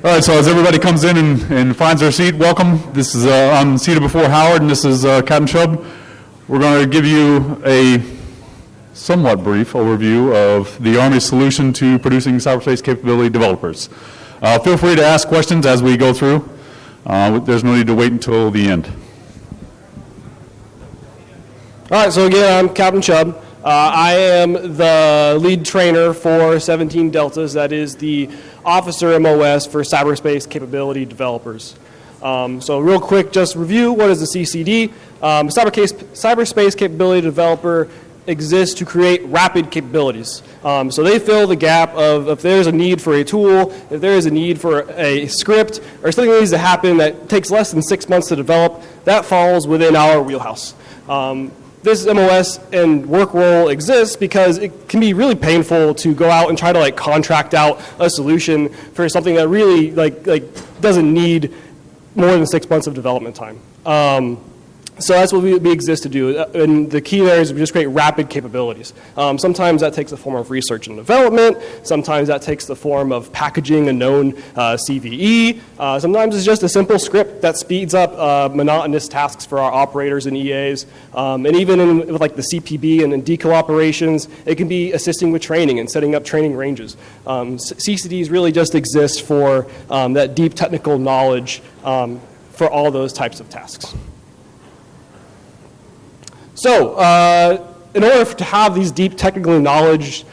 All right, so as everybody comes in and finds their seat, welcome. This is, I'm seated before Howard, and this is Captain Chubb. We're going to give you a somewhat brief overview of the Army's solution to producing cyberspace capability developers. Feel free to ask questions as we go through. There's no need to wait until the end. All right, so again, I'm Captain Chubb. I am the lead trainer for 17 Deltas. That is the officer MOS for Cyberspace Capability Developers. So real quick, just review, what is the CCD? Cyberspace Capability Developer exists to create rapid capabilities. So they fill the gap of if there's a need for a tool, if there is a need for a script, or something that needs to happen that takes less than 6 months to develop, that falls within our wheelhouse. This MOS and work role exists because it can be really painful to go out and try to contract out a solution for something that really doesn't need more than 6 months of development time. So that's what we exist to do, and the key there is we just create rapid capabilities. Sometimes that takes the form of research and development, sometimes that takes the form of packaging a known CVE, sometimes it's just a simple script that speeds up monotonous tasks for our operators and EAs, and even with the CPB and in deco operations, it can be assisting with training and setting up training ranges. CCDs really just exist for that deep technical knowledge for all those types of tasks. So, in order to have these deep technical knowledge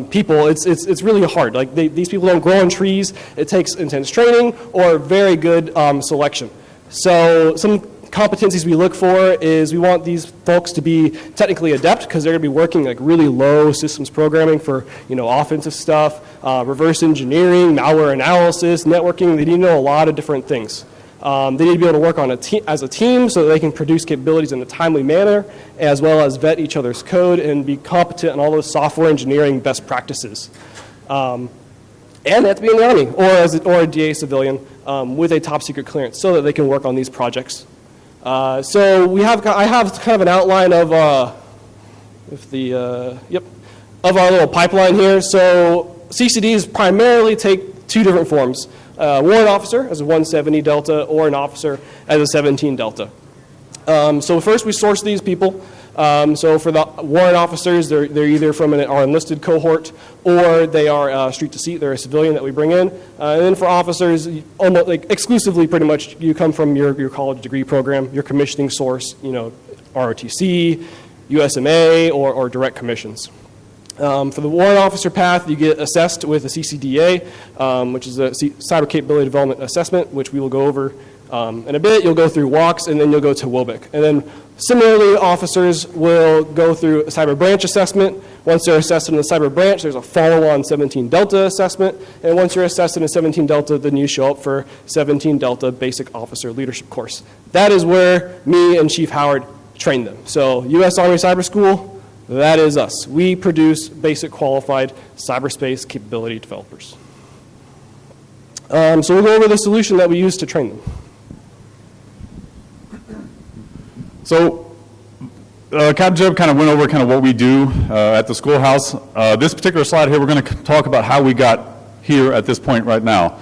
people, it's really hard. These people don't grow on trees. It takes intense training or very good selection. So, some competencies we look for is we want these folks to be technically adept because they're going to be working really low systems programming for offensive stuff, reverse engineering, malware analysis, networking. They need to know a lot of different things. They need to be able to work on as a team so that they can produce capabilities in a timely manner, as well as vet each other's code and be competent in all those software engineering best practices. And they have to be in the Army or a DA civilian with a top secret clearance so that they can work on these projects. So I have kind of an outline of our little pipeline here. So CCDs primarily take two different forms. Warrant officer as a 170 Delta or an officer as a 17 Delta. So first we source these people. So for the warrant officers, they're either from our enlisted cohort or they are street to seat. They're a civilian that we bring in. And then for officers, almost exclusively pretty much you come from your college degree program, your commissioning source, ROTC, USMA, or direct commissions. For the warrant officer path, you get assessed with a CCDA, which is a Cyber Capability Development Assessment, which we will go over in a bit. You'll go through walks, and then you'll go to WOBIC. And then similarly, officers will go through a cyber branch assessment. Once they're assessed in the cyber branch, there's a follow-on 17 Delta assessment. And once you're assessed in a 17 Delta, then you show up for 17 Delta Basic Officer Leadership Course. That is where me and Chief Howard train them. So U.S. Army Cyber School, that is us. We produce basic qualified cyberspace capability developers. So we'll go over the solution that we use to train them. So Captain Jeb kind of went over what we do at the schoolhouse. This particular slide here, we're going to talk about how we got here at this point right now.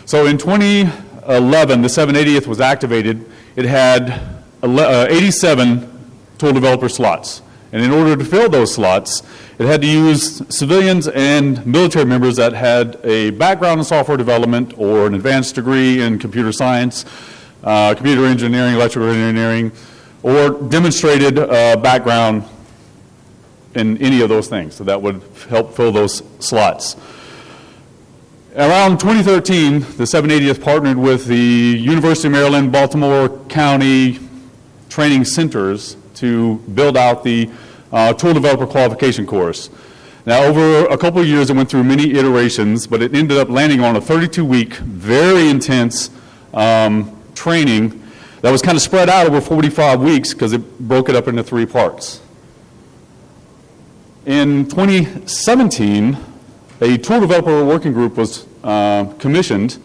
So in 2011, the 780th was activated. It had 87 tool developer slots. And in order to fill those slots, it had to use civilians and military members that had a background in software development or an advanced degree in computer science, computer engineering, electrical engineering, or demonstrated background in any of those things. So that would help fill those slots. Around 2013, the 780th partnered with the University of Maryland, Baltimore County training centers to build out the tool developer qualification course. Now, over a couple of years, it went through many iterations, but it ended up landing on a 32-week, very intense training that was kind of spread out over 45 weeks because it broke it up into 3 parts. In 2017, a tool developer working group was commissioned,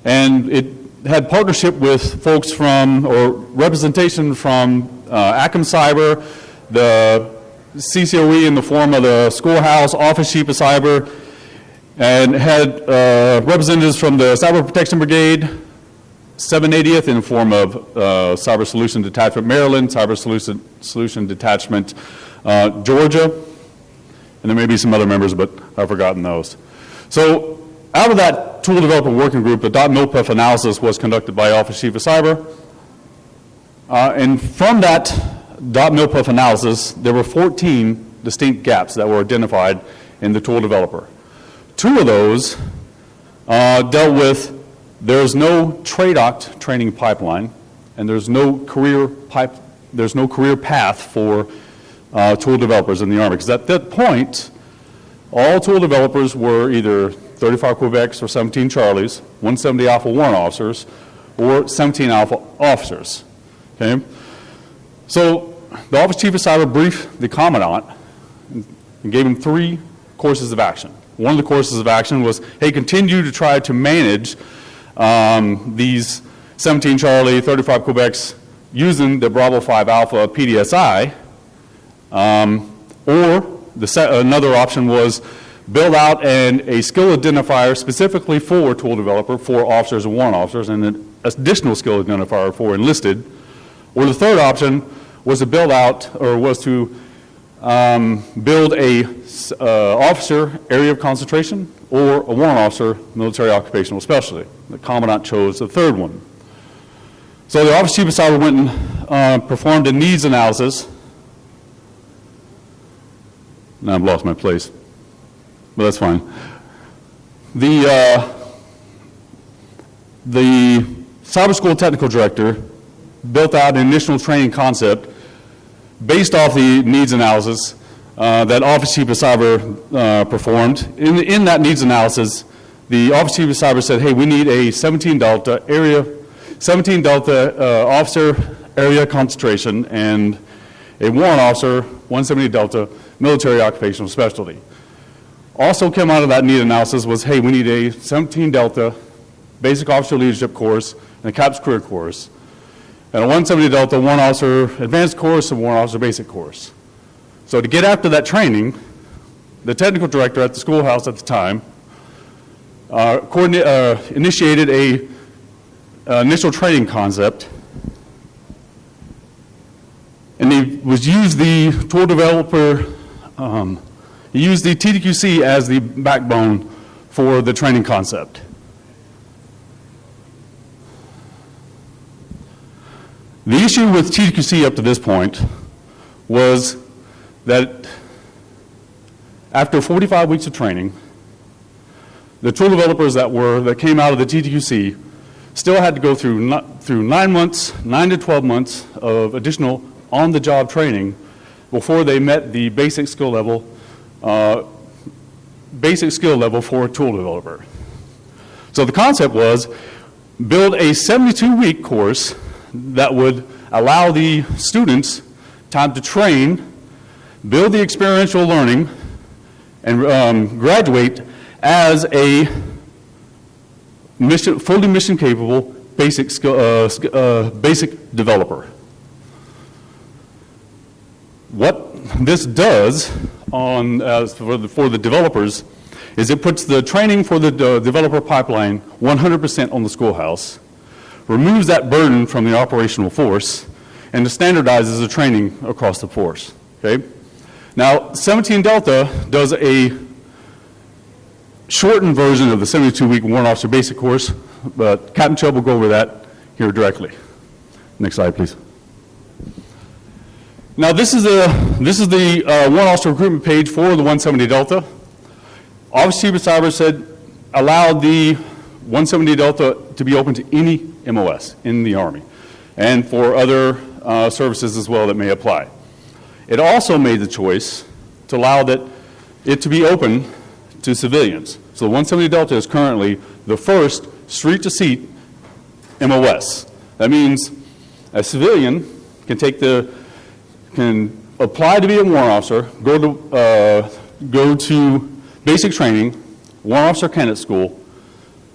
and it had partnership with folks from, or representation from Acom Cyber, the CCOE in the form of the Schoolhouse, Office Chief of Cyber, and had representatives from the Cyber Protection Brigade, 780th in the form of Cyber Solution Detachment Maryland, Cyber Solution Detachment Georgia, and there may be some other members, but I've forgotten those. So out of that tool developer working group, the .mil-pef analysis was conducted by Office Chief of Cyber. And from that .mil-pef analysis, there were 14 distinct gaps that were identified in the tool developer. 2 of those dealt with there's no TRADOC training pipeline, and there's no career path for tool developers in the Army. Because at that point, all tool developers were either 35 Quebecs or 17 Charlies, 170 Alpha warrant officers, or 17 Alpha officers. Okay? So the Office Chief of Cyber briefed the Commandant and gave him 3 courses of action. One of the courses of action was, hey, continue to try to manage these 17 Charlie, 35 Quebecs using the Bravo 5 Alpha PDSI, or another option was build out a skill identifier specifically for tool developer for officers and warrant officers, and an additional skill identifier for enlisted. Or the third option was to build out, or was to build a officer area of concentration or a warrant officer military occupational specialty. The Commandant chose the third one. So the Office Chief of Cyber went and performed a needs analysis. Now I've lost my place, but that's fine. The Cyber School Technical Director built out an initial training concept based off the needs analysis that Office Chief of Cyber performed. In that needs analysis, the Office Chief of Cyber said, hey, we need a 17 Delta officer area concentration and a warrant officer 170 Delta military occupational specialty. Also came out of that need analysis was, hey, we need a 17 Delta basic officer leadership course and a CAPS career course, and a 170 Delta warrant officer advanced course and warrant officer basic course. So to get after that training, the technical director at the schoolhouse at the time initiated a initial training concept, and he used the tool developer, he used the TDQC as the backbone for the training concept. The issue with TDQC up to this point was that after 45 weeks of training, the tool developers that came out of the TDQC still had to go through 9 to 12 months of additional on-the-job training before they met the basic skill level for a tool developer. So the concept was build a 72-week course that would allow the students time to train, build the experiential learning, and graduate as a fully mission-capable basic developer. What this does for the developers is it puts the training for the developer pipeline 100% on the schoolhouse, removes that burden from the operational force, and standardizes the training across the force. Okay? Now, 17 Delta does a shortened version of the 72-week warrant officer basic course, but Captain Chubb will go over that here directly. Next slide, please. Now, this is the warrant officer recruitment page for the 170 Delta. Office Chief of Cyber said allowed the 170 Delta to be open to any MOS in the Army, and for other services as well that may apply. It also made the choice to allow it to be open to civilians. So the 170 Delta is currently the first street-to-seat MOS. That means a civilian can apply to be a warrant officer, go to basic training, warrant officer candidate school,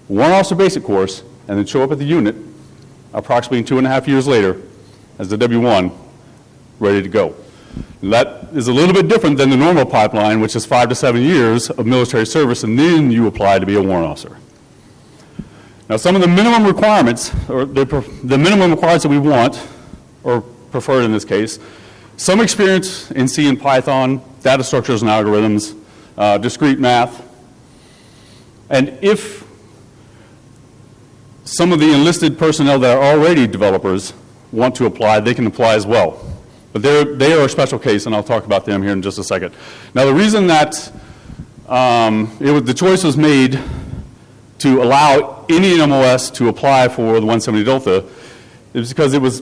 warrant officer basic course, and then show up at the unit approximately 2.5 years later as the W1 ready to go. That is a little bit different than the normal pipeline, which is 5 to 7 years of military service, and then you apply to be a warrant officer. Now, some of the minimum requirements, or the minimum requirements that we want, or preferred in this case, some experience in C and Python, data structures and algorithms, discrete math, and if some of the enlisted personnel that are already developers want to apply, they can apply as well. But they are a special case, and I'll talk about them here in just a second. Now, the reason that the choice was made to allow any MOS to apply for the 170 Delta is because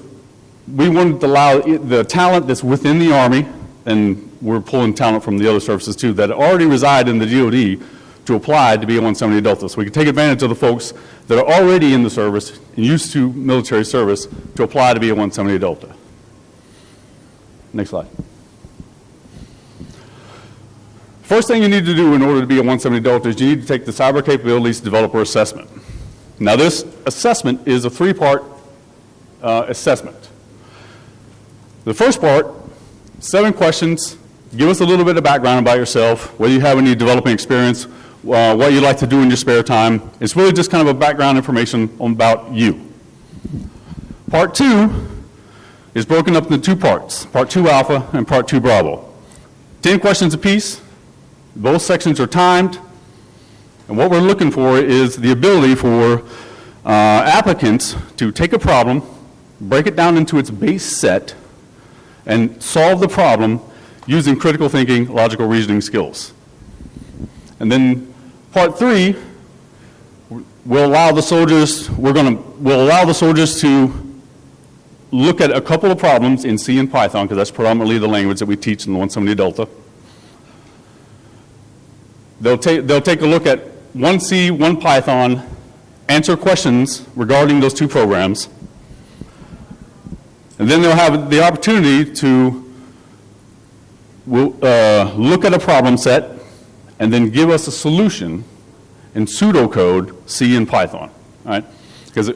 we wanted to allow the talent that's within the Army, and we're pulling talent from the other services too, that already reside in the DoD to apply to be a 170 Delta. So we can take advantage of the folks that are already in the service and used to military service to apply to be a 170 Delta. Next slide. First thing you need to do in order to be a 170 Delta is you need to take the Cyber Capabilities Developer Assessment. Now, this assessment is a 3-part assessment. The first part, 7 questions, give us a little bit of background about yourself, whether you have any developing experience, what you like to do in your spare time. It's really just kind of a background information about you. Part 2 is broken up into 2 parts, Part 2 Alpha and Part 2 Bravo. 10 questions apiece. Both sections are timed. And what we're looking for is the ability for applicants to take a problem, break it down into its base set, and solve the problem using critical thinking, logical reasoning skills. And then Part 3 will allow the soldiers, to look at a couple of problems in C and Python, because that's predominantly the language that we teach in the 170 Delta. They'll take a look at 1 C, 1 Python, answer questions regarding those 2 programs, and then they'll have the opportunity to look at a problem set and then give us a solution in pseudocode C and Python, all right? Because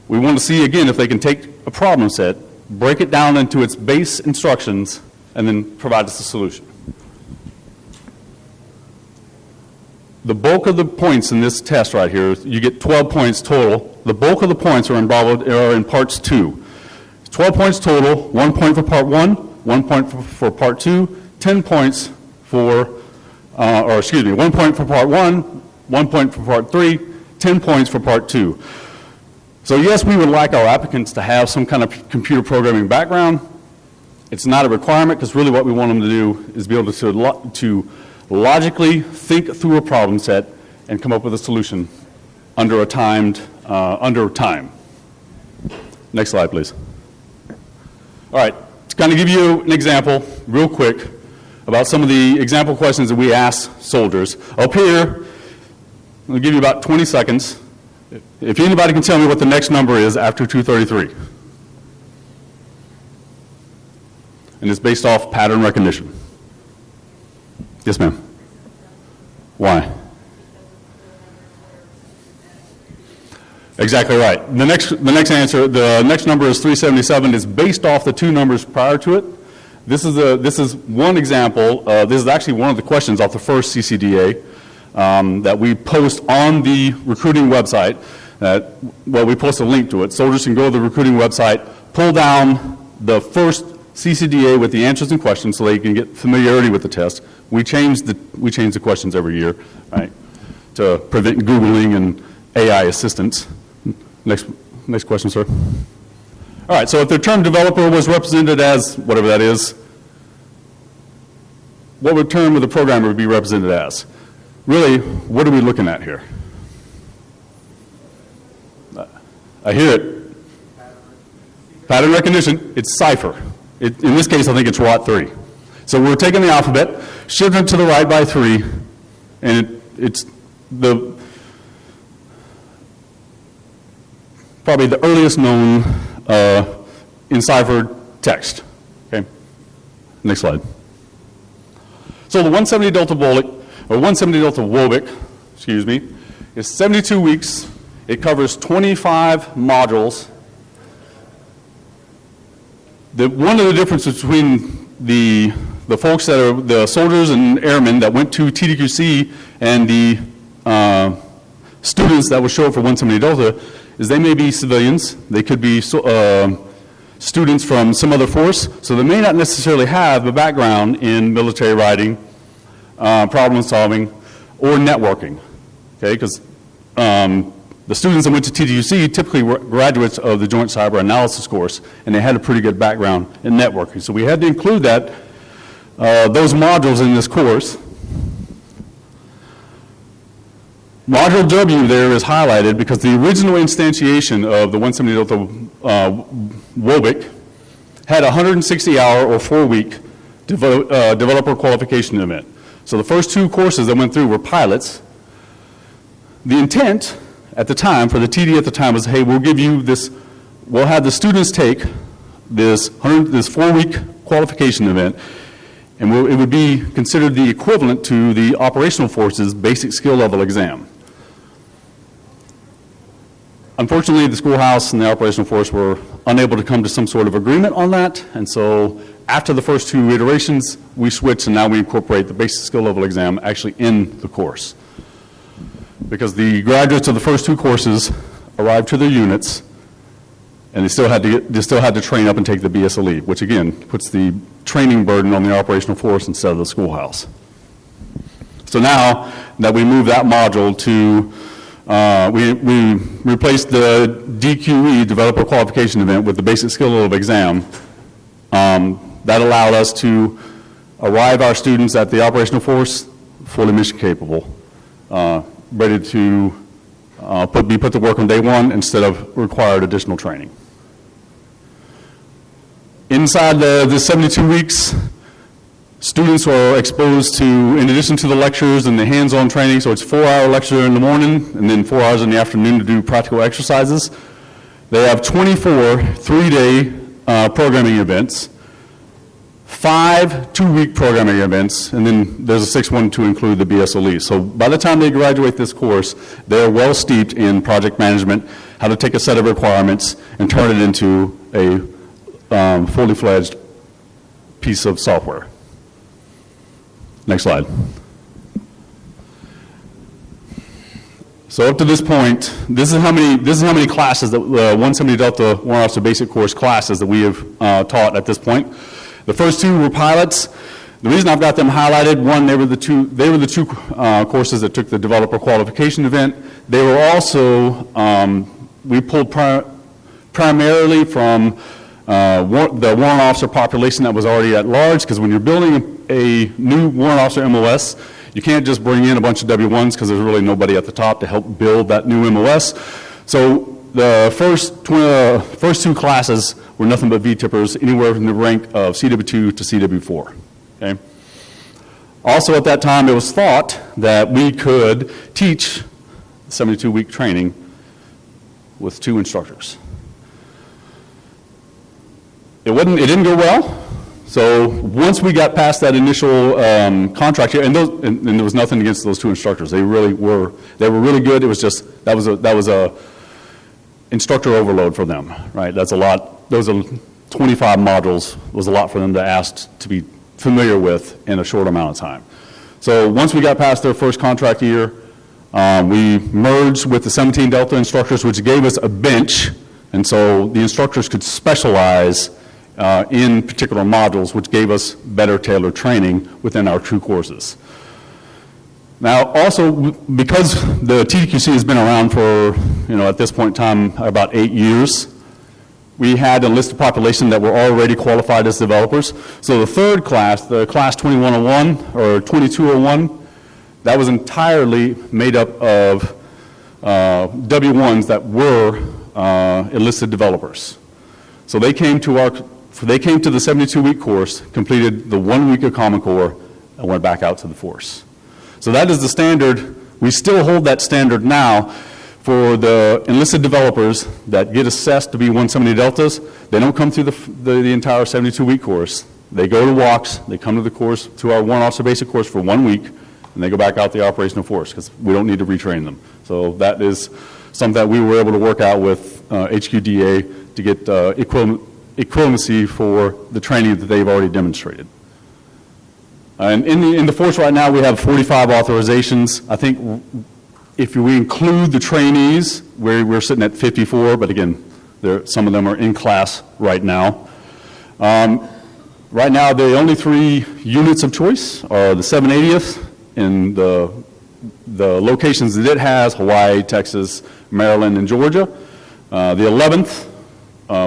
we want to see, again, if they can take a problem set, break it down into its base instructions, and then provide us a solution. The bulk of the points in this test right here, you get 12 points total. The bulk of the points are involved in parts 2. 12 points total, 1 point for part 1, 1 point for part 2, 10 points for, 1 point for part 1, 1 point for part 3, 10 points for part 2. So yes, we would like our applicants to have some kind of computer programming background. It's not a requirement, because really what we want them to do is be able to logically think through a problem set and come up with a solution under time. Next slide, please. All right, to kind of give you an example real quick about some of the example questions that we ask soldiers. Up here, I'll give you about 20 seconds. If anybody can tell me what the next number is after 233. And it's based off pattern recognition. Yes, ma'am. Why? Exactly right. The next answer, the next number is 377. It's based off the 2 numbers prior to it. This is one example. This is actually one of the questions off the first CCDA that we post on the recruiting website. We post a link to it. Soldiers can go to the recruiting website, pull down the first CCDA with the answers and questions so they can get familiarity with the test. We change the questions every year, right, to prevent Googling and AI assistance. Next question, sir. All right, so if the term developer was represented as whatever that is, what would term of the programmer be represented as? Really, what are we looking at here? I hear it. Pattern recognition, it's cipher. In this case, I think it's ROT 3. So we're taking the alphabet, shifting it to the right by 3, and it's probably the earliest known enciphered text. Okay. Next slide. So the 170 Delta Bolic, or 170 Delta WOBIC, excuse me, is 72 weeks. It covers 25 modules. One of the differences between the folks that are the soldiers and airmen that went to TDQC and the students that would show up for 170 Delta is they may be civilians, they could be students from some other force, so they may not necessarily have a background in military writing, problem solving, or networking, okay, because the students that went to TDQC typically were graduates of the Joint Cyber Analysis course, and they had a pretty good background in networking. So we had to include that, those modules in this course. Module W there is highlighted because the original instantiation of the 170 Delta WOBIC had a 160-hour or 4-week developer qualification event. So the first 2 courses that went through were pilots. The intent at the time, for the TD at the time, was, hey, we'll give you this, we'll have the students take this 4-week qualification event, and it would be considered the equivalent to the operational force's basic skill level exam. Unfortunately, the schoolhouse and the operational force were unable to come to some sort of agreement on that, and so after the first 2 iterations, we switched, and now we incorporate the basic skill level exam actually in the course. Because the graduates of the first 2 courses arrived to their units, and they still had to train up and take the BSLE, which again puts the training burden on the operational force instead of the schoolhouse. So now that we move that module to, we replaced the DQE, Developer Qualification Event, with the basic skill level exam. That allowed us to arrive our students at the operational force fully mission capable, ready to be put to work on day 1 instead of required additional training. Inside the 72 weeks, students are exposed to, in addition to the lectures and the hands-on training, so it's 4-hour lecture in the morning and then 4 hours in the afternoon to do practical exercises. They have 24 3-day programming events, 5 2-week programming events, and then there's a 6th one to include the BSLE. So by the time they graduate this course, they're well steeped in project management, how to take a set of requirements and turn it into a fully fledged piece of software. Next slide. So up to this point, this is how many classes that 170 Delta Warrant Officer Basic Course classes that we have taught at this point. The first 2 were pilots. The reason I've got them highlighted, one, they were the two courses that took the developer qualification event. They were also, we pulled primarily from the warrant officer population that was already at large, because when you're building a new warrant officer MOS, you can't just bring in a bunch of W1s because there's really nobody at the top to help build that new MOS. So the first 2 classes were nothing but V-tippers, anywhere from the rank of CW2 to CW4. Okay? Also at that time, it was thought that we could teach 72-week training with 2 instructors. It didn't go well. So once we got past that initial contract here, and there was nothing against those 2 instructors. They were really good. It was just that was a instructor overload for them, right? That's a lot. Those are 25 modules was a lot for them to ask to be familiar with in a short amount of time. So once we got past their first contract year, we merged with the 17 Delta instructors, which gave us a bench, and so the instructors could specialize in particular modules, which gave us better tailored training within our 2 courses. Now, also, because the TDQC has been around for, at this point in time, about 8 years, we had a list of population that were already qualified as developers. So the 3rd class, the class 2101 or 2201, that was entirely made up of W1s that were enlisted developers. So they came to the 72-week course, completed the 1 week of Common Core, and went back out to the force. So that is the standard. We still hold that standard now for the enlisted developers that get assessed to be 170 Deltas. They don't come through the entire 72-week course. They go to WOCS, they come to the course, to our Warrant Officer Basic course for 1 week, and they go back out the operational force because we don't need to retrain them. So that is something that we were able to work out with HQDA to get equivalency for the training that they've already demonstrated. And in the force right now, we have 45 authorizations. I think if we include the trainees, we're sitting at 54, but again, some of them are in class right now. Right now, the only 3 units of choice are the 780th and the locations that it has: Hawaii, Texas, Maryland, and Georgia. The 11th,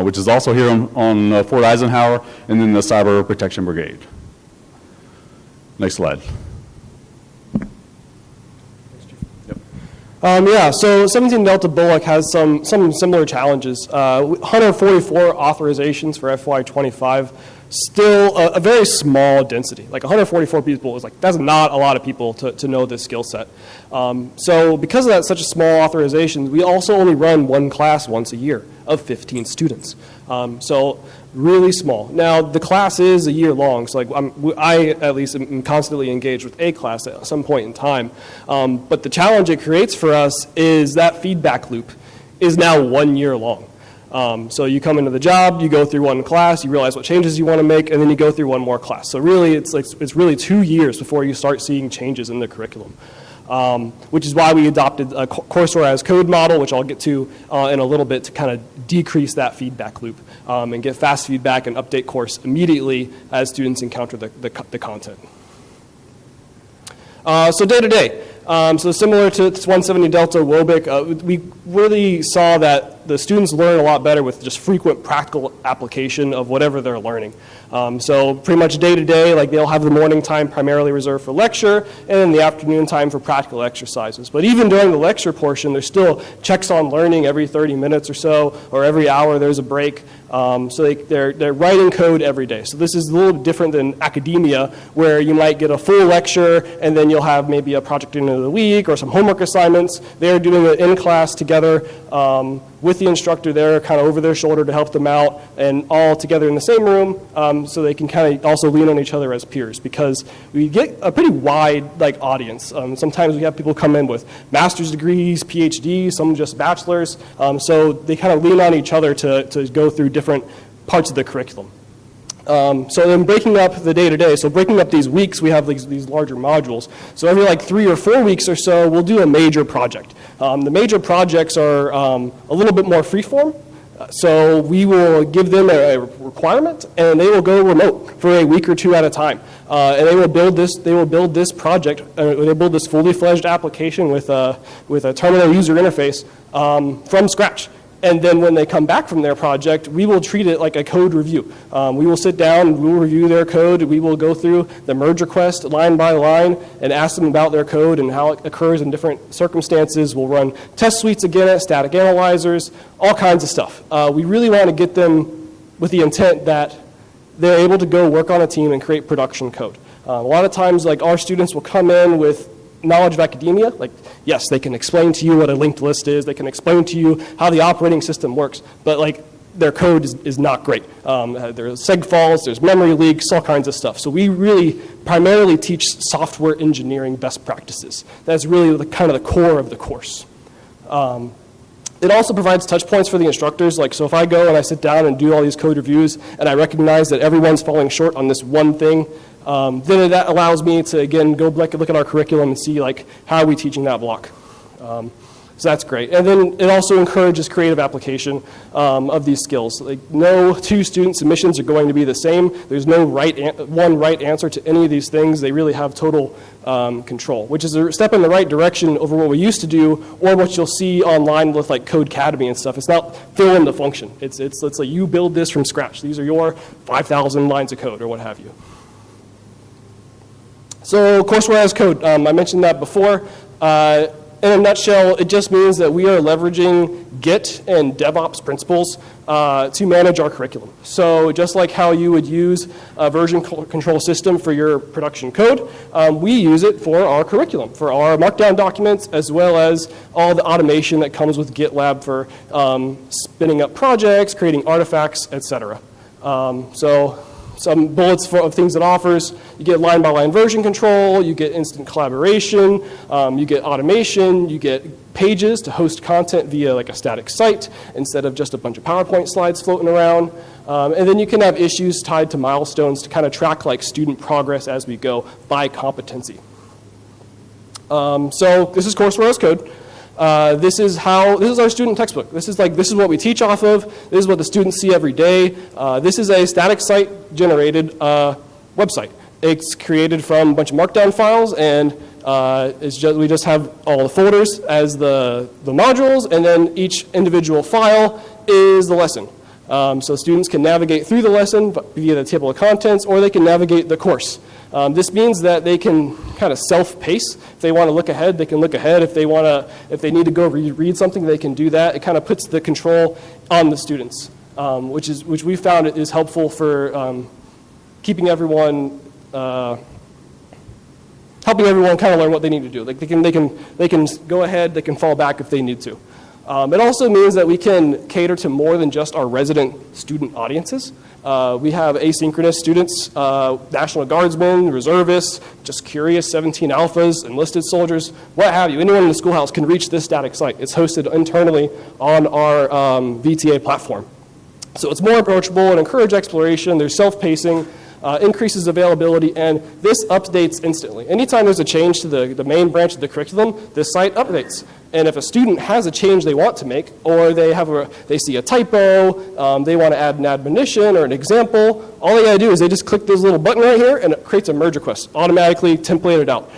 which is also here on Fort Eisenhower, and then the Cyber Protection Brigade. Next slide. Yeah, so 17 Delta Bullock has some similar challenges. 144 authorizations for FY25, still a very small density. Like 144 people is like, that's not a lot of people to know this skill set. So because of that, such a small authorization, we also only run one class once a year of 15 students. So really small. Now, the class is a year long, so like I at least am constantly engaged with a class at some point in time. But the challenge it creates for us is that feedback loop is now 1 year long. So you come into the job, you go through one class, you realize what changes you want to make, and then you go through one more class. So really, it's really 2 years before you start seeing changes in the curriculum. Which is why we adopted a courseware as code model, which I'll get to in a little bit, to kind of decrease that feedback loop and get fast feedback and update course immediately as students encounter the content. So day to day. So similar to 170 Delta WOBIC, we really saw that the students learn a lot better with just frequent practical application of whatever they're learning. So pretty much day to day, like they'll have the morning time primarily reserved for lecture, and then the afternoon time for practical exercises. But even during the lecture portion, there's still checks on learning every 30 minutes or so, or every hour there's a break. So they're writing code every day. So this is a little different than academia, where you might get a full lecture and then you'll have maybe a project end of the week or some homework assignments. They're doing it in class together with the instructor there, kind of over their shoulder to help them out, and all together in the same room, so they can kind of also lean on each other as peers, because we get a pretty wide audience. Sometimes we have people come in with master's degrees, PhDs, some just bachelors, so they kind of lean on each other to go through different parts of the curriculum. So then breaking up the day-to-day, so breaking up these weeks, we have these larger modules. So every 3 or 4 weeks or so, we'll do a major project. The major projects are a little bit more freeform. So we will give them a requirement, and they will go remote for a week or 2 at a time. And they will build this project. They build this fully fledged application with a terminal user interface from scratch. And then when they come back from their project, we will treat it like a code review. We will sit down, we will review their code, we will go through the merge request line by line and ask them about their code and how it occurs in different circumstances. We'll run test suites again, static analyzers, all kinds of stuff. We really want to get them with the intent that they're able to go work on a team and create production code. A lot of times, our students will come in with knowledge of academia, yes, they can explain to you what a linked list is, they can explain to you how the operating system works, but their code is not great. There's seg faults, there's memory leaks, all kinds of stuff. So we really primarily teach software engineering best practices. That's really kind of the core of the course. It also provides touch points for the instructors. So if I go and I sit down and do all these code reviews and I recognize that everyone's falling short on this one thing, then that allows me to, again, go look at our curriculum and see, how are we teaching that block. So that's great. And then it also encourages creative application of these skills. No 2 student submissions are going to be the same. There's no one right answer to any of these things. They really have total control, which is a step in the right direction over what we used to do, or what you'll see online with Codecademy and stuff. It's not fill in the function. It's like you build this from scratch. These are your 5,000 lines of code or what have you. So courseware as code, I mentioned that before. In a nutshell, it just means that we are leveraging Git and DevOps principles to manage our curriculum. So just like how you would use a version control system for your production code, we use it for our curriculum, for our markdown documents, as well as all the automation that comes with GitLab for spinning up projects, creating artifacts, etc. So some bullets of things it offers. You get line-by-line version control, you get instant collaboration, you get automation, you get pages to host content via a static site instead of just a bunch of PowerPoint slides floating around. And then you can have issues tied to milestones to kind of track like student progress as we go by competency. So this is courseware as code. This is our student textbook. This is what we teach off of. This is what the students see every day. This is a static site generated website. It's created from a bunch of markdown files, and we just have all the folders as the modules, and then each individual file is the lesson. So students can navigate through the lesson via the table of contents, or they can navigate the course. This means that they can kind of self-pace. If they want to look ahead, they can look ahead. If they need to go read something, they can do that. It kind of puts the control on the students, which we found is helpful for keeping everyone, helping everyone kind of learn what they need to do. Like they can go ahead, they can fall back if they need to. It also means that we can cater to more than just our resident student audiences. We have asynchronous students, National Guardsmen, reservists, just curious 17 alphas, enlisted soldiers, what have you. Anyone in the schoolhouse can reach this static site. It's hosted internally on our VTA platform. So it's more approachable and encourage exploration. There's self-pacing, increases availability, and this updates instantly. Anytime there's a change to the main branch of the curriculum, this site updates. And if a student has a change they want to make, or they see a typo, they want to add an admonition or an example, all they got to do is they just click this little button right here, and it creates a merge request, automatically templated out.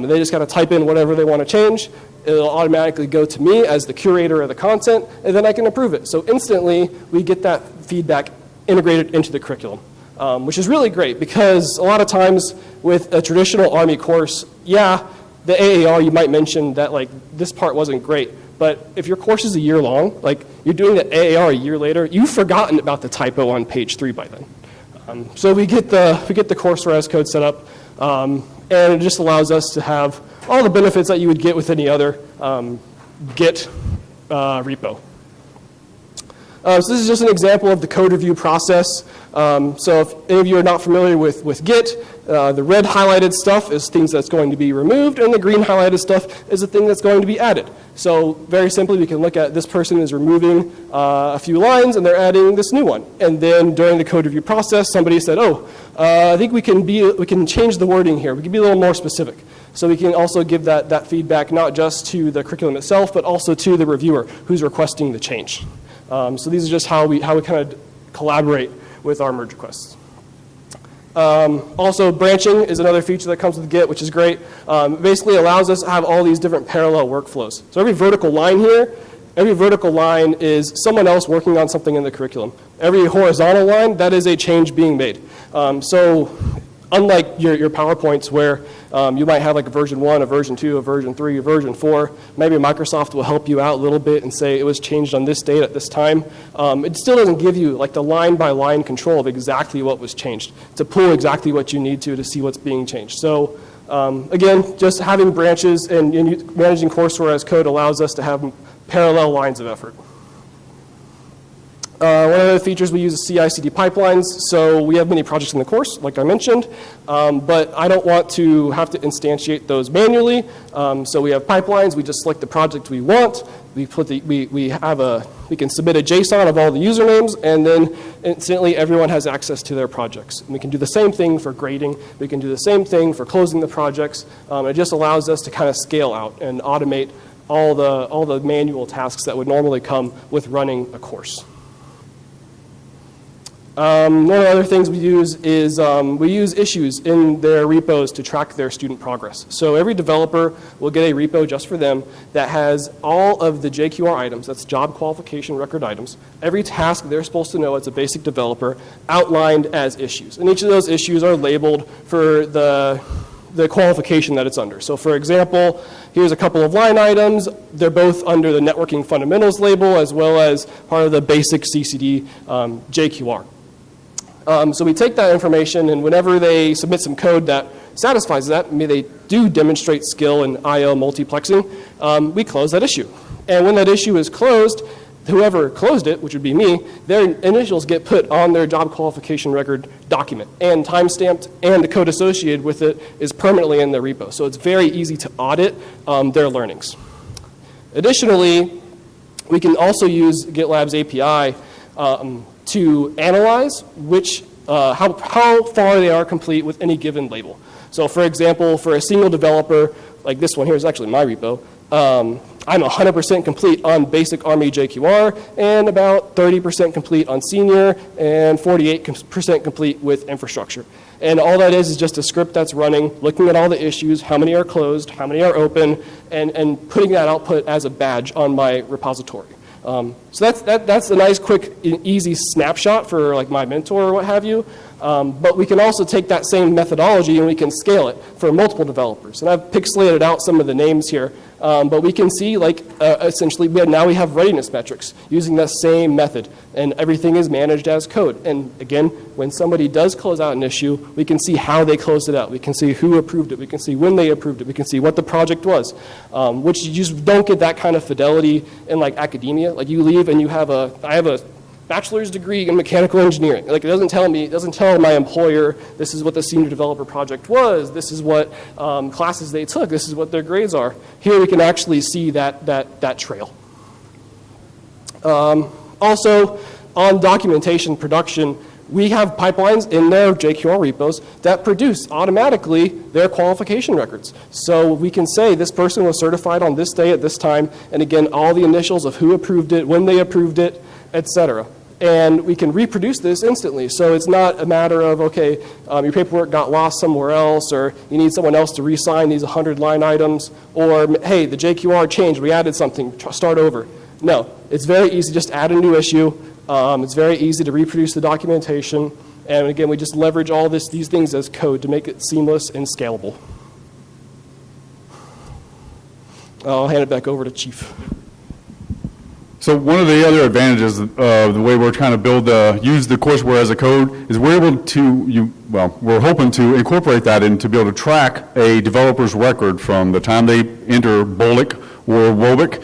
They just got to type in whatever they want to change. It'll automatically go to me as the curator of the content, and then I can approve it. So instantly, we get that feedback integrated into the curriculum. Which is really great, because a lot of times with a traditional Army course, the AAR, you might mention that like this part wasn't great, but if your course is a year long, like you're doing the AAR a year later, you've forgotten about the typo on page 3 by then. So we get the courseware as code set up, and it just allows us to have all the benefits that you would get with any other Git repo. So this is just an example of the code review process. So if any of you are not familiar with Git, the red highlighted stuff is things that's going to be removed, and the green highlighted stuff is the thing that's going to be added. So very simply, we can look at this person is removing a few lines, and they're adding this new one. And then during the code review process, somebody said, I think we can change the wording here. We can be a little more specific. So we can also give that feedback not just to the curriculum itself, but also to the reviewer who's requesting the change. So these are just how we kind of collaborate with our merge requests. Also, branching is another feature that comes with Git, which is great. Basically allows us to have all these different parallel workflows. So every vertical line here, every vertical line is someone else working on something in the curriculum. Every horizontal line, that is a change being made. So unlike your PowerPoints where you might have like a version 1, a version 2, a version 3, a version 4, maybe Microsoft will help you out a little bit and say it was changed on this date at this time. It still doesn't give you like the line-by-line control of exactly what was changed, to pull exactly what you need to see what's being changed. So again, just having branches and managing courseware as code allows us to have parallel lines of effort. One of the features we use is CI/CD pipelines. So we have many projects in the course, like I mentioned, but I don't want to have to instantiate those manually. So we have pipelines. We just select the project we want. We can submit a JSON of all the usernames, and then instantly everyone has access to their projects. And we can do the same thing for grading. We can do the same thing for closing the projects. It just allows us to kind of scale out and automate all the manual tasks that would normally come with running a course. One of the other things we use is we use issues in their repos to track their student progress. So every developer will get a repo just for them that has all of the JQR items, that's job qualification record items, every task they're supposed to know as a basic developer outlined as issues. And each of those issues are labeled for the qualification that it's under. So for example, here's a couple of line items. They're both under the networking fundamentals label as well as part of the basic CCD JQR. So we take that information, and whenever they submit some code that satisfies that, maybe they do demonstrate skill in I/O multiplexing, we close that issue. And when that issue is closed, whoever closed it, which would be me, their initials get put on their job qualification record document, and time-stamped, and the code associated with it is permanently in the repo. So it's very easy to audit their learnings. Additionally, we can also use GitLab's API to analyze how far they are complete with any given label. So for example, for a single developer, like this one here is actually my repo, I'm 100% complete on basic Army JQR and about 30% complete on senior and 48% complete with infrastructure. And all that is just a script that's running, looking at all the issues, how many are closed, how many are open, and putting that output as a badge on my repository. So that's a nice, quick, easy snapshot for like my mentor or what have you. But we can also take that same methodology and we can scale it for multiple developers. And I've pixelated out some of the names here. But we can see, like, essentially, now we have readiness metrics using that same method, and everything is managed as code. And again, when somebody does close out an issue, we can see how they closed it out. We can see who approved it. We can see when they approved it. We can see what the project was, which you just don't get that kind of fidelity in, like, academia. Like, you leave and I have a bachelor's degree in mechanical engineering. Like, it doesn't tell my employer this is what the senior developer project was, this is what classes they took, this is what their grades are. Here we can actually see that trail. Also, on documentation production, we have pipelines in their JQR repos that produce automatically their qualification records. So we can say this person was certified on this day at this time, and again, all the initials of who approved it, when they approved it, etc. And we can reproduce this instantly. So it's not a matter of, okay, your paperwork got lost somewhere else, or you need someone else to re-sign these 100 line items, or hey, the JQR changed, we added something, start over. No, it's very easy, just add a new issue. It's very easy to reproduce the documentation. And again, we just leverage all these things as code to make it seamless and scalable. I'll hand it back over to Chief. So one of the other advantages of the way we're trying to use the courseware as a code is we're able to, we're hoping to incorporate that and to be able to track a developer's record from the time they enter BOLIC or WOBIC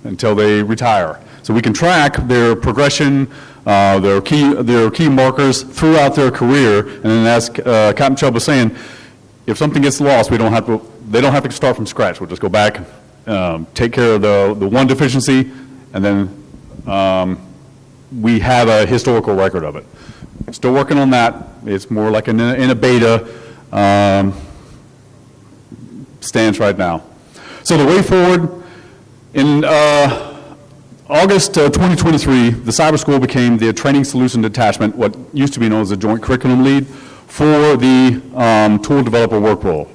until they retire. So we can track their progression, their key markers throughout their career, and then as Captain Chubb was saying, if something gets lost, they don't have to start from scratch. We'll just go back, take care of the one deficiency, and then we have a historical record of it. Still working on that. It's more like in a beta stance right now. So the way forward, in August 2023, the Cyber School became the Training Solution Detachment, what used to be known as the Joint Curriculum Lead, for the tool developer work role.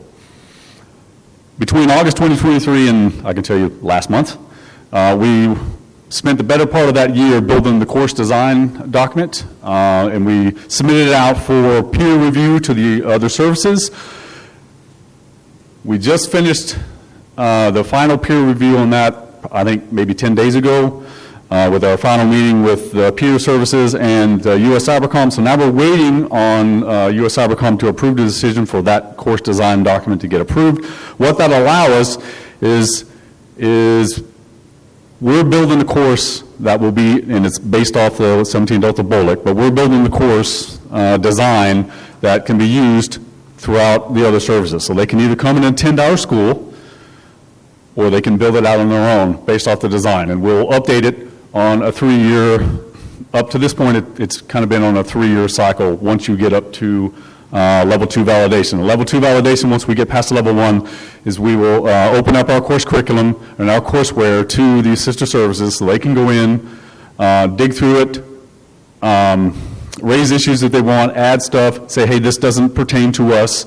Between August 2023 and, I can tell you, last month, we spent the better part of that year building the course design document, and we submitted it out for peer review to the other services. We just finished the final peer review on that, I think maybe 10 days ago, with our final meeting with the peer services and USCYBERCOM. So now we're waiting on USCYBERCOM to approve the decision for that course design document to get approved. What that allows us is we're building a course that will be, and it's based off the 17 Delta BOLIC, but we're building the course design that can be used throughout the other services. So they can either come and attend our school, or they can build it out on their own based off the design. And we'll update it on a 3-year, up to this point, it's kind of been on a 3-year cycle once you get up to level 2 validation. Level 2 validation, once we get past level 1, is we will open up our course curriculum and our courseware to these sister services so they can go in, dig through it, raise issues that they want, add stuff, say, hey, this doesn't pertain to us.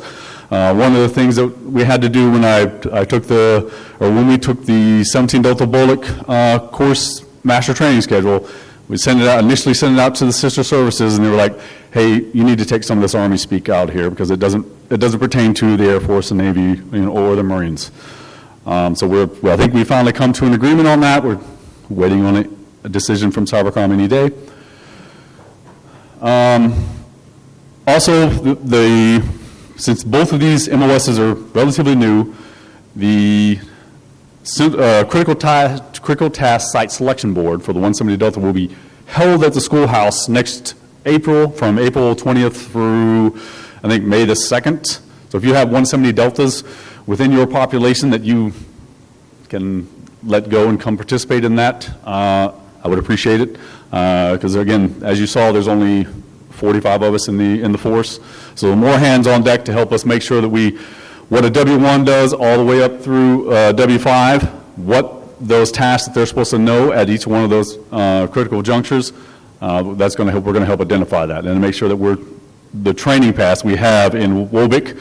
One of the things that we had to do when when we took the 17 Delta BOLIC course master training schedule, we initially sent it out to the sister services, and they were like, hey, you need to take some of this Army speak out here because it doesn't pertain to the Air Force and Navy, or the Marines. So I think we finally come to an agreement on that. We're waiting on a decision from CyberCom any day. Also, since both of these MOSs are relatively new, the critical task site selection board for the 170 Delta will be held at the schoolhouse next April, from April 20th through, I think, May the 2nd. So if you have 170 Deltas within your population that you can let go and come participate in that, I I would appreciate it. Because again, as you saw, there's only 45 of us in the force. So more hands on deck to help us make sure that what a W1 does all the way up through W5, what those tasks that they're supposed to know at each one of those critical junctures, that's going to help. We're going to help identify that and make sure that the training paths we have in WOBIC,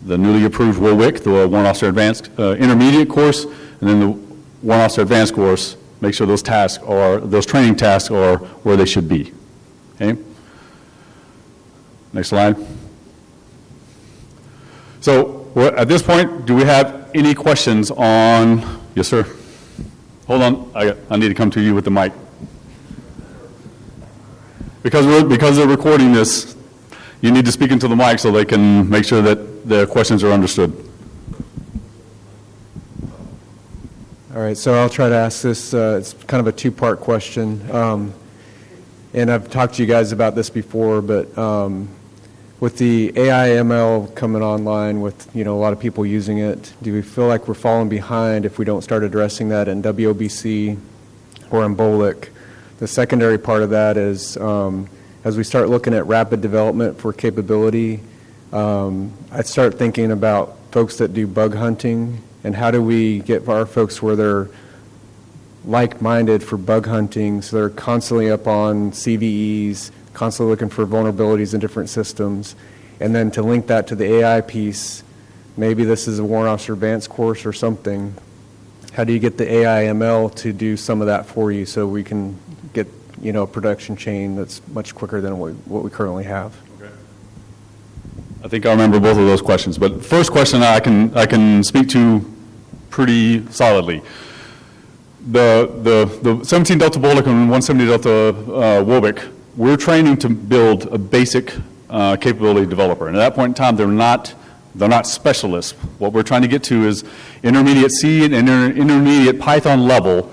the newly approved WOWIC, the Warrant Officer Advanced Intermediate course, and then the Warrant Officer Advanced course, make sure those training tasks are where they should be. Okay. Next slide. So at this point, do we have any questions on? Yes, sir. Hold on, I need to come to you with the mic. Because they're recording this, you need to speak into the mic so they can make sure that the questions are understood. All right, so I'll try to ask this. It's kind of a two-part question. And I've talked to you guys about this before, but with the AI ML coming online with, a lot of people using it, do we feel like we're falling behind if we don't start addressing that in WOBC or in BOLIC? The secondary part of that is as we start looking at rapid development for capability, I start thinking about folks that do bug hunting and how do we get our folks where they're like-minded for bug hunting, so they're constantly up on CVEs, constantly looking for vulnerabilities in different systems, and then to link that to the AI piece, maybe this is a Warrant Officer Advanced course or something. How do you get the AI ML to do some of that for you so we can get a production chain that's much quicker than what we currently have? Okay. I think I remember both of those questions, but first question I can speak to pretty solidly. The 17 Delta BOLIC and 170 Delta WOBIC, we're training to build a basic capability developer, and at that point in time, they're not specialists. What we're trying to get to is intermediate C and intermediate Python level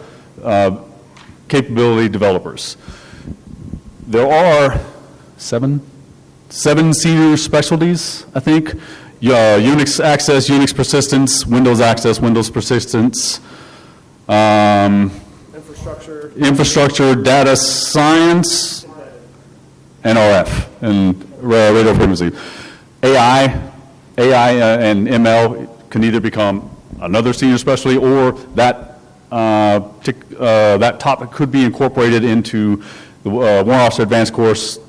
capability developers. There are seven senior specialties, I think. Unix access, Unix persistence, Windows access, Windows persistence, infrastructure, data science, and RF, and radio frequency. AI and ML can either become another senior specialty or that topic could be incorporated into the Warrant Officer Advanced course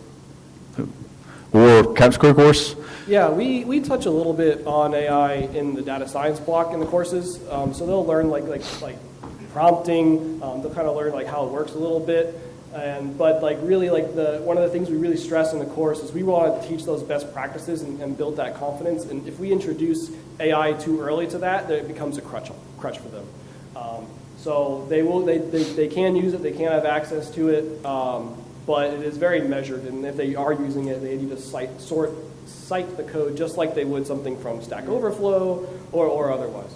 or Captain's Career course. Yeah, we touch a little bit on AI in the data science block in the courses. So they'll learn like prompting. They'll kind of learn how it works a little bit. But really one of the things we really stress in the course is we want to teach those best practices and build that confidence. And if we introduce AI too early to that, then it becomes a crutch for them. So they can use it, they can have access to it, but it is very measured. And if they are using it, they need to cite the code just like they would something from Stack Overflow or otherwise.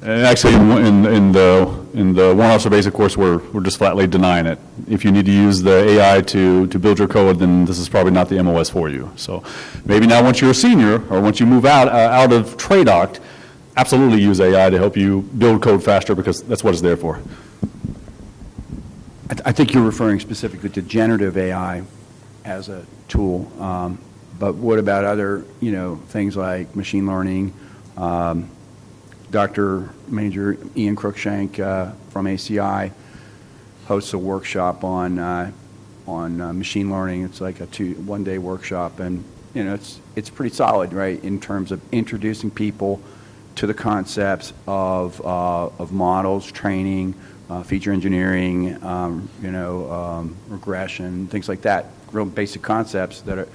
And actually, in the Warrant Officer Basic course, we're just flatly denying it. If you need to use the AI to build your code, then this is probably not the MOS for you. So maybe now once you're a senior or once you move out of TRADOCT, absolutely use AI to help you build code faster because that's what it's there for. I think you're referring specifically to generative AI as a tool, but what about other, things like machine learning? Dr. Major Ian Cruikshank from ACI hosts a workshop on machine learning. It's like a one-day workshop, and it's pretty solid, right, in terms of introducing people to the concepts of models, training, feature engineering, regression, things like that. Real basic concepts that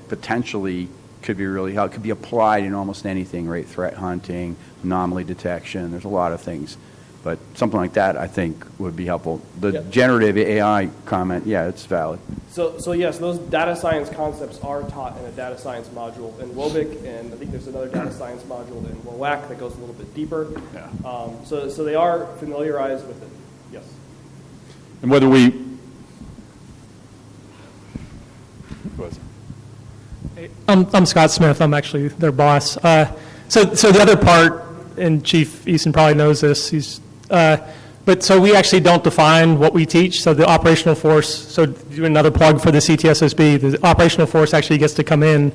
potentially could be really helpful. Could be applied in almost anything, right? Threat hunting, anomaly detection. There's a lot of things, but something like that I think would be helpful. The generative AI comment, yeah, it's valid. So yes, those data science concepts are taught in a data science module in WOBIC, and I think there's another data science module in WOAC that goes a little bit deeper. Yeah. So they are familiarized with it. Yes. And whether we. Go ahead. I'm Scott Smith. I'm actually their boss. So the other part, and Chief Easton probably knows this, But so we actually don't define what we teach. So the operational force, so do another plug for the CTSSB, the operational force actually gets to come in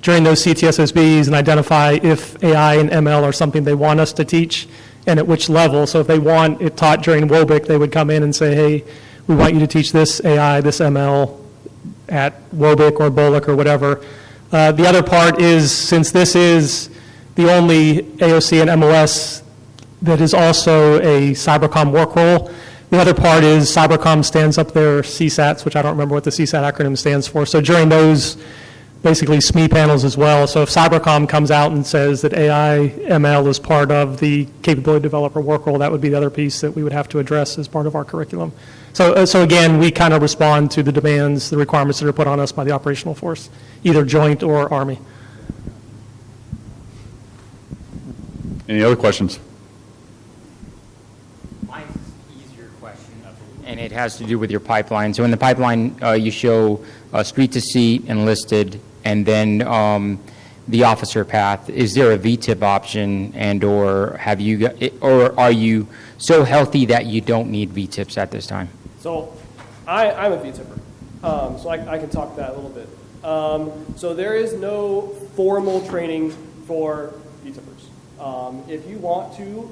during those CTSSBs and identify if AI and ML are something they want us to teach and at which level. So if they want it taught during WOBIC, they would come in and say, hey, we want you to teach this AI, this ML at WOBIC or BOLIC or whatever. The other part is, since this is the only AOC and MOS that is also a Cybercom work role, the other part is Cybercom stands up their CSATs, which I don't remember what the CSAT acronym stands for. So during those, basically SME panels as well. So if Cybercom comes out and says that AI, ML is part of the capability developer work role, that would be the other piece that we would have to address as part of our curriculum. So again, we kind of respond to the demands, the requirements that are put on us by the operational force, either joint or Army. Any other questions? Mine's an easier question, and it has to do with your pipeline. So in the pipeline, you show street to seat, enlisted, and then the officer path. Is there a VTIP option, and/or have you, or are you so healthy that you don't need VTIPs at this time? So I'm a VTIPper, so I can talk to that a little bit. So there is no formal training for VTIPers. If you want to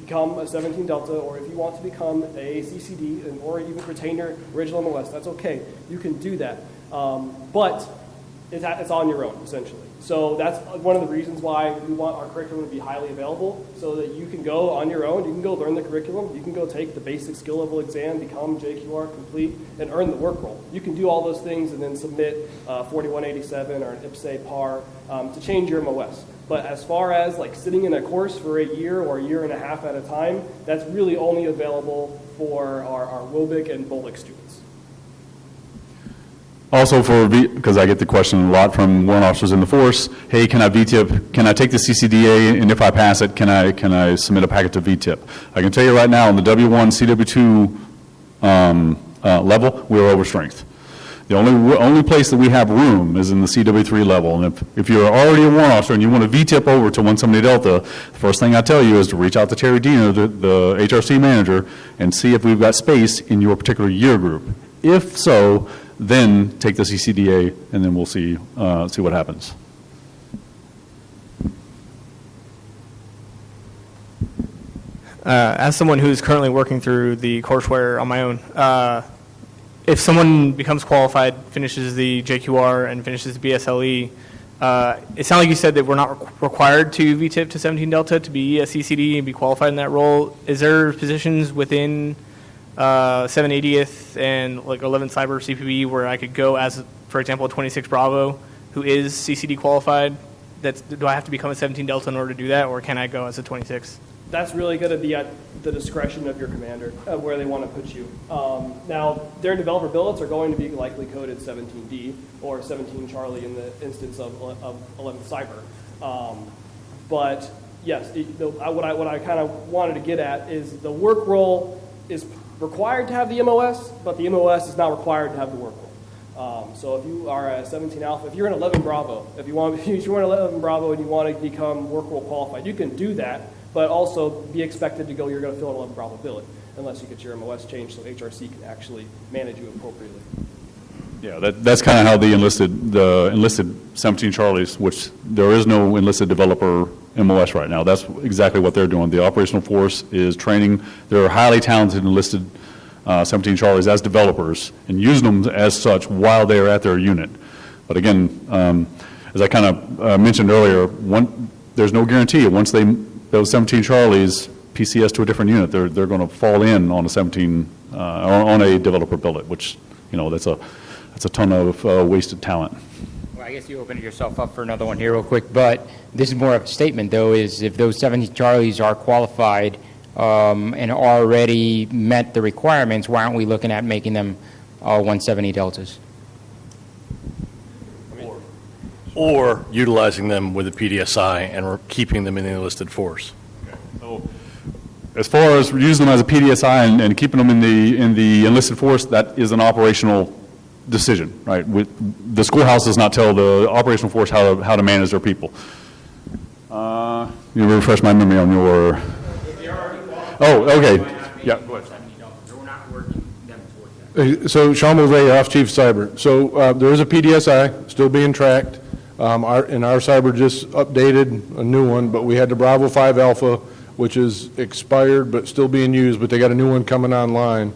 become a 17 Delta, or if you want to become a CCD, or even retain your original MOS, that's okay. You can do that. But it's on your own, essentially. So that's one of the reasons why we want our curriculum to be highly available, so that you can go on your own, you can go learn the curriculum, you can go take the basic skill level exam, become JQR complete, and earn the work role. You can do all those things and then submit 4187 or an IPSA PAR to change your MOS. But as far as like sitting in a course for a year or a year and a half at a time, that's really only available for our WOBIC and BOLIC students. Also because I get the question a lot from warrant officers in the force, hey, can I VTIP, can I take the CCDA, and if I pass it, can I submit a packet to VTIP? I can tell you right now, on the W1, CW2 level, we're over strength. The only place that we have room is in the CW3 level, and if you're already a warrant officer and you want to VTIP over to 170 Delta, the first thing I tell you is to reach out to Terry Dino, the HRC manager, and see if we've got space in your particular year group. If so, then take the CCDA, and then we'll see what happens. As someone who's currently working through the courseware on my own, if someone becomes qualified, finishes the JQR and finishes the BSLE, it sounded like you said that we're not required to VTIP to 17 Delta to be a CCD and be qualified in that role. Is there positions within 780th and like 11 Cyber CPB where I could go as, for example, a 26 Bravo who is CCD qualified? Do I have to become a 17 Delta in order to do that, or can I go as a 26? That's really going to be at the discretion of your commander of where they want to put you. Now, their developer billets are going to be likely coded 17D or 17 Charlie in the instance of 11 Cyber. But yes, what I kind of wanted to get at is the work role is required to have the MOS, but the MOS is not required to have the work role. So if you are a 17 Alpha, if you're an 11 Bravo, if you're an 11 Bravo and you want to become work role qualified, you can do that, but also be expected to go, you're going to fill an 11 Bravo billet, unless you get your MOS changed so HRC can actually manage you appropriately. Yeah, that's kind of how the enlisted 17 Charlies, which there is no enlisted developer MOS right now. That's exactly what they're doing. The operational force is training their highly talented enlisted 17 Charlies as developers and using them as such while they are at their unit. But again, as I kind of mentioned earlier, there's no guarantee. Once those 17 Charlies PCS to a different unit, they're going to fall in on a 17 on a developer billet, which that's a ton of wasted talent. Well, I guess you opened yourself up for another one here real quick, but this is more of a statement, though, is if those 17 Charlies are qualified and already met the requirements, why aren't we looking at making them 170 Deltas? Or utilizing them with a PDSI and keeping them in the enlisted force. So, as far as using them as a PDSI and keeping them in the enlisted force, that is an operational decision, right? The schoolhouse does not tell the operational force how to manage their people. You refresh my memory on your. Oh, okay. Yeah, go ahead. We're not working them towards that. So Sean Mulvey, Ops Chief Cyber. So there is a PDSI still being tracked. And our cyber just updated a new one, but we had the Bravo 5 Alpha, which is expired but still being used, but they got a new one coming online.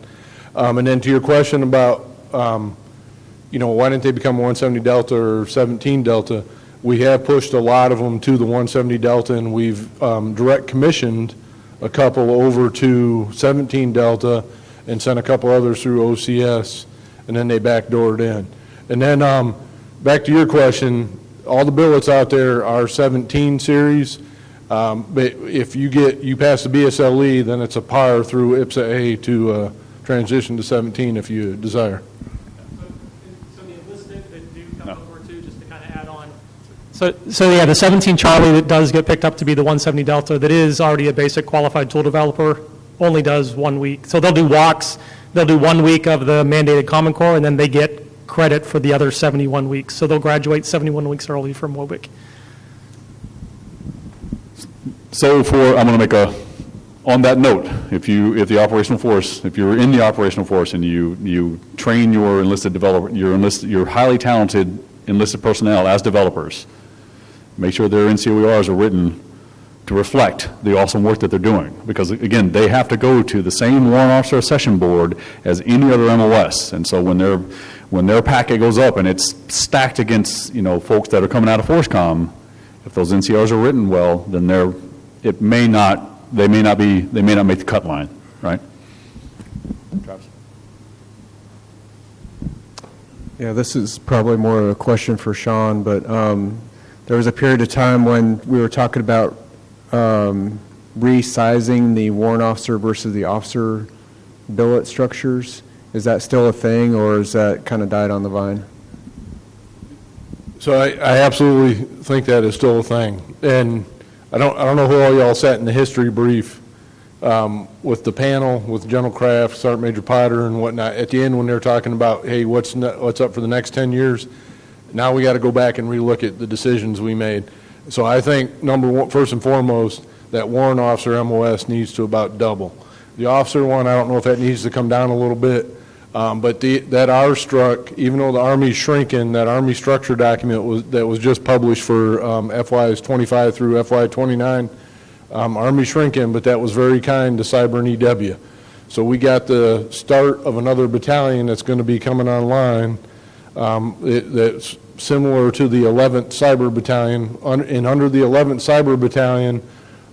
And then to your question about, why didn't they become 170 Delta or 17 Delta? We have pushed a lot of them to the 170 Delta, and we've direct commissioned a couple over to 17 Delta and sent a couple others through OCS, and then they backdoored in. And then back to your question, all the billets out there are 17 series. But if you pass the BSLE, then it's a par through IPSA-A to transition to 17 if you desire. So the enlisted that do come over to, just to kind of add on. So yeah, the 17 Charlie that does get picked up to be the 170 Delta, that is already a basic qualified tool developer, only does 1 week. So they'll do walks, they'll do 1 week of the mandated Common Core, and then they get credit for the other 71 weeks. So they'll graduate 71 weeks early from WOBIC. So I'm going to make on that note, if you're in the operational force and you train your enlisted developer, your highly talented enlisted personnel as developers, make sure their NCOERs are written to reflect the awesome work that they're doing. Because again, they have to go to the same warrant officer session board as any other MOS. And so when their packet goes up and it's stacked against, folks that are coming out of FORSCOM, if those NCOs are written well, then they may not make the cut line, right? Travis? Yeah, this is probably more of a question for Sean, but there was a period of time when we were talking about resizing the warrant officer versus the officer billet structures. Is that still a thing, or is that kind of died on the vine? So I absolutely think that is still a thing. And I don't know who all y'all sat in the history brief with the panel, with General Kraft, Sergeant Major Potter, and whatnot. At the end, when they're talking about, hey, what's up for the next 10 years, now we got to go back and relook at the decisions we made. So I think, number one, first and foremost, that warrant officer MOS needs to about double. The officer one, I don't know if that needs to come down a little bit, but that R-Struct, even though the Army's shrinking, that Army structure document that was just published for FYs 25 through FY 29, Army shrinking, but that was very kind to Cyber and EW. So we got the start of another battalion that's going to be coming online that's similar to the 11th Cyber Battalion. And under the 11th Cyber Battalion,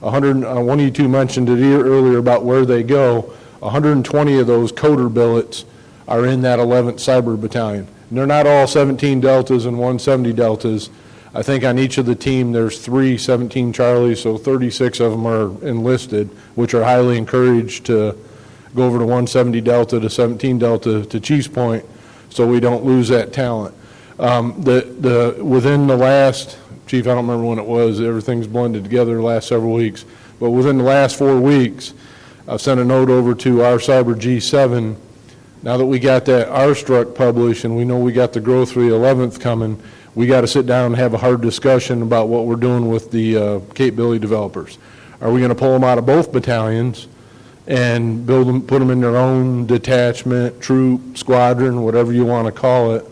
one of you two mentioned it earlier about where they go. 120 of those coder billets are in that 11th Cyber Battalion. And they're not all 17 Deltas and 170 Deltas. I think on each of the team there's 3 17 Charlies, so 36 of them are enlisted, which are highly encouraged to go over to 170 Delta to 17 Delta to Chiefs Point, so we don't lose that talent. Within the last, Chief, I don't remember when it was, everything's blended together the last several weeks, but within the last 4 weeks, I've sent a note over to our Cyber G7. Now that we got that R-Struct published and we know we got the growth for the 11th coming, we got to sit down and have a hard discussion about what we're doing with the capability developers. Are we going to pull them out of both battalions and build them, put them in their own detachment, troop, squadron, whatever you want to call it,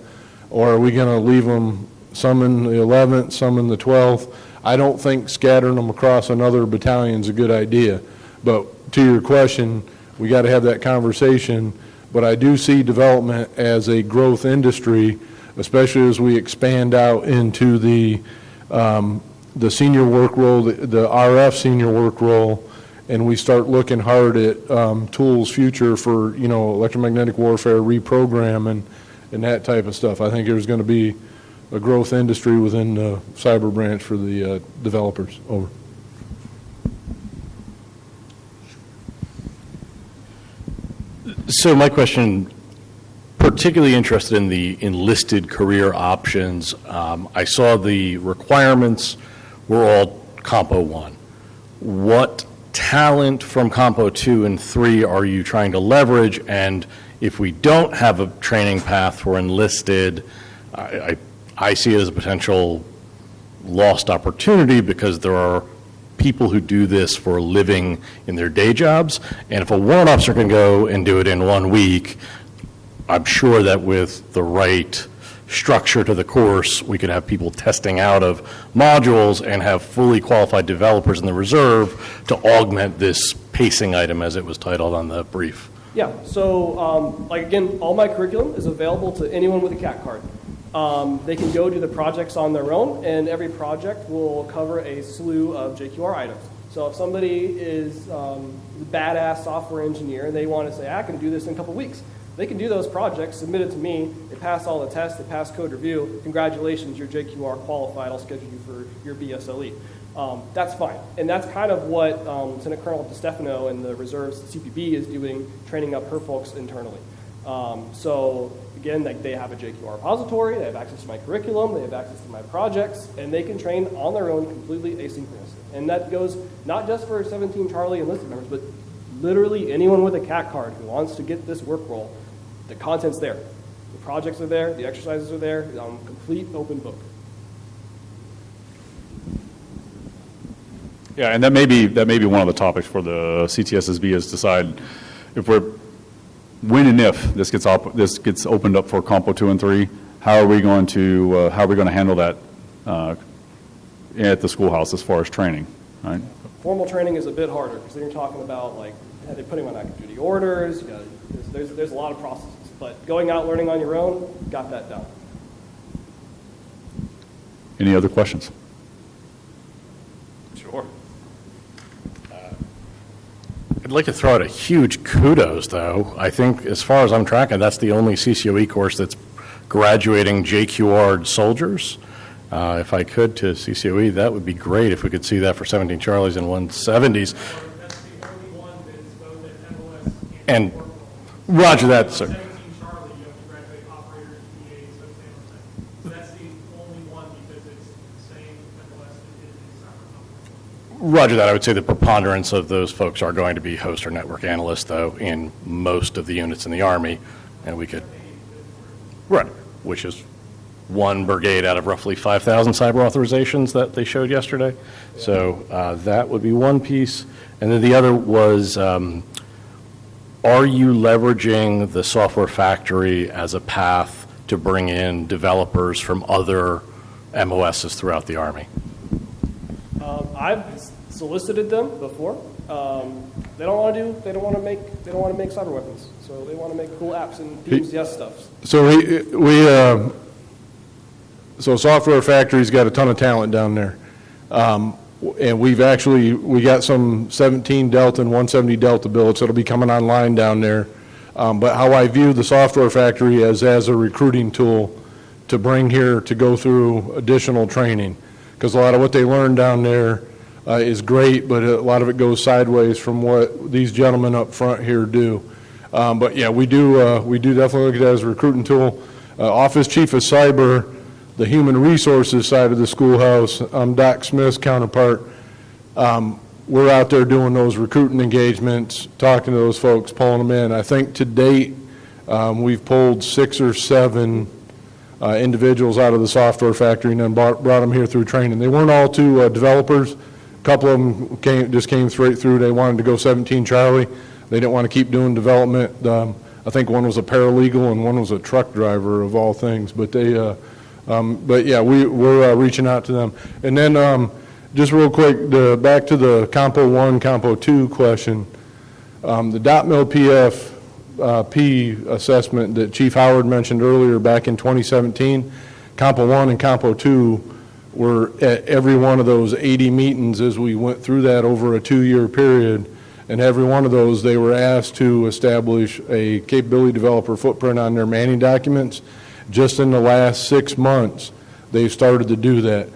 or are we going to leave them some in the 11th, some in the 12th? I don't think scattering them across another battalion is a good idea. But to your question, we got to have that conversation. But I do see development as a growth industry, especially as we expand out into the senior work role, the RF senior work role, and we start looking hard at tools future for, electromagnetic warfare reprogram and that type of stuff. I think there's going to be a growth industry within the cyber branch for the developers. Over. So my question, particularly interested in the enlisted career options. I saw the requirements were all Compo 1. What talent from Compo 2 and 3 are you trying to leverage? And if we don't have a training path for enlisted, I see it as a potential lost opportunity because there are people who do this for a living in their day jobs. And if a warrant officer can go and do it in 1 week, I'm sure that with the right structure to the course, we could have people testing out of modules and have fully qualified developers in the reserve to augment this pacing item, as it was titled on the brief. Yeah, so like again, all my curriculum is available to anyone with a CAT card. They can go do the projects on their own, and every project will cover a slew of JQR items. So if somebody is a badass software engineer and they want to say, I can do this in a couple weeks, they can do those projects, submit it to me, they pass all the tests, they pass code review, congratulations, you're JQR qualified, I'll schedule you for your BSLE. That's fine. And that's kind of what Lieutenant Colonel DeStefano and the Reserves CPB is doing, training up her folks internally. So again, like they have a JQR repository, they have access to my curriculum, they have access to my projects, and they can train on their own completely asynchronously. And that goes not just for 17 Charlie enlisted members, but literally anyone with a CAT card who wants to get this work role. The content's there. The projects are there, the exercises are there, complete open book. Yeah, and that may be one of the topics for the CTSSB is decide if when and if this gets opened up for Compo 2 and 3, how are we going to handle that at the schoolhouse as far as training, right? Formal training is a bit harder because then you're talking about like they're putting on active duty orders. There's a lot of processes, but going out learning on your own, got that done. Any other questions? Sure. I'd like to throw out a huge kudos, though. I think, as far as I'm tracking, that's the only CCOE course that's graduating JQR soldiers. If I could to CCOE, that would be great if we could see that for 17 Charlies and 170s. That's the only one that's both at MOS And roger that, sir. 17 Charlie, you have to graduate operators, PAs, those things. So that's the only one because it's the same MOS that is in Cybercom. Roger that. I would say the preponderance of those folks are going to be host or network analysts, though, in most of the units in the Army. And we could, right, which is one brigade out of roughly 5,000 cyber authorizations that they showed yesterday. So that would be one piece. And then the other was, are you leveraging the software factory as a path to bring in developers from other MOSs throughout the Army? I've solicited them before. They don't want to make cyber weapons. So they want to make cool apps and PMCS stuff. So so Software Factory's got a ton of talent down there. And we got some 17 Delta and 170 Delta builds that'll be coming online down there. But how I view the Software Factory as a recruiting tool to bring here to go through additional training. Because a lot of what they learn down there is great, but a lot of it goes sideways from what these gentlemen up front here do. But yeah, we do definitely look at it as a recruiting tool. Office Chief of Cyber, the human resources side of the schoolhouse, Doc Smith's counterpart, we're out there doing those recruiting engagements, talking to those folks, pulling them in. I think to date, we've pulled 6 or 7 individuals out of the Software Factory and then brought them here through training. They weren't all two developers. A couple of them came straight through. They wanted to go 17 Charlie. They didn't want to keep doing development. I think one was a paralegal and one was a truck driver of all things. But but yeah, we're reaching out to them. And then just real quick, back to the Compo 1, Compo 2 question. The .mil PF assessment that Chief Howard mentioned earlier back in 2017, Compo 1 and Compo 2 were at every one of those 80 meetings as we went through that over a 2-year period. And every one of those, they were asked to establish a capability developer footprint on their Manning documents. Just in the last 6 months, they've started to do that.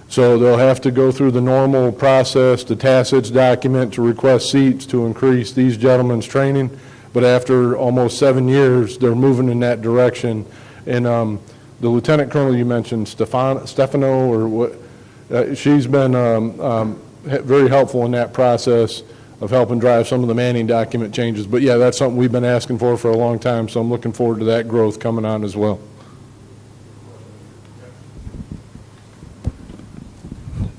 So they'll have to go through the normal process, the tacits document to request seats to increase these gentlemen's training. But after almost 7 years, they're moving in that direction. And the Lieutenant Colonel you mentioned, Stefano, or what, she's been very helpful in that process of helping drive some of the Manning document changes. But yeah, that's something we've been asking for a long time, so I'm looking forward to that growth coming on as well.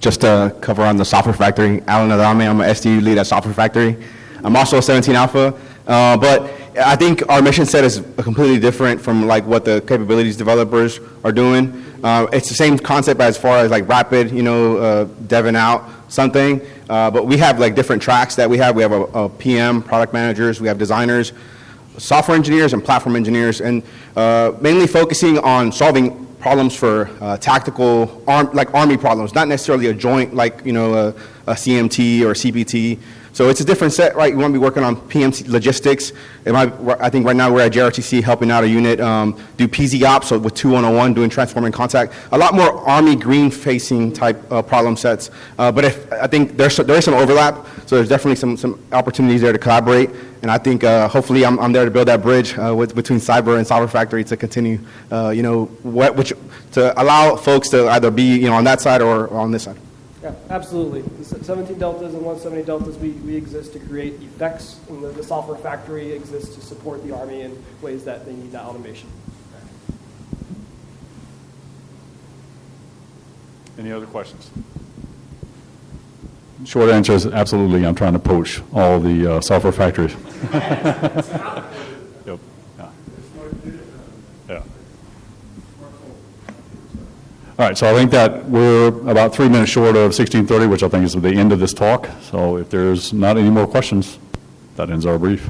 just to cover on the software factory. Alan Adame, I'm an SDU lead at Software Factory. I'm also a 17 Alpha, but I think our mission set is completely different from like what the capabilities developers are doing. It's the same concept as far as like rapid, deving out something, but we have like different tracks that we have. We have a PM, product managers, we have designers, software engineers, and platform engineers, and mainly focusing on solving problems for tactical, like Army problems, not necessarily a joint like, a CMT or CPT. So it's a different set, right? You want to be working on PMC logistics. I think right now we're at JRTC helping out a unit do PZ ops, so with 2101 doing transforming contact. A lot more Army green-facing type problem sets. But I think there is some overlap, so there's definitely some opportunities there to collaborate. And I think hopefully I'm there to build that bridge between Cyber and Software Factory to continue, to allow folks to either be on that side or on this side. Yeah, absolutely. The 17 Deltas and 170 Deltas, we exist to create effects, and the Software Factory exists to support the Army in ways that they need that automation. Any other questions? Short answer is absolutely. I'm trying to poach all the software factories. Yep. Yeah. All right, so I think that we're about 3 minutes short of 16:30, which I think is the end of this talk. So if there's not any more questions, that ends our brief.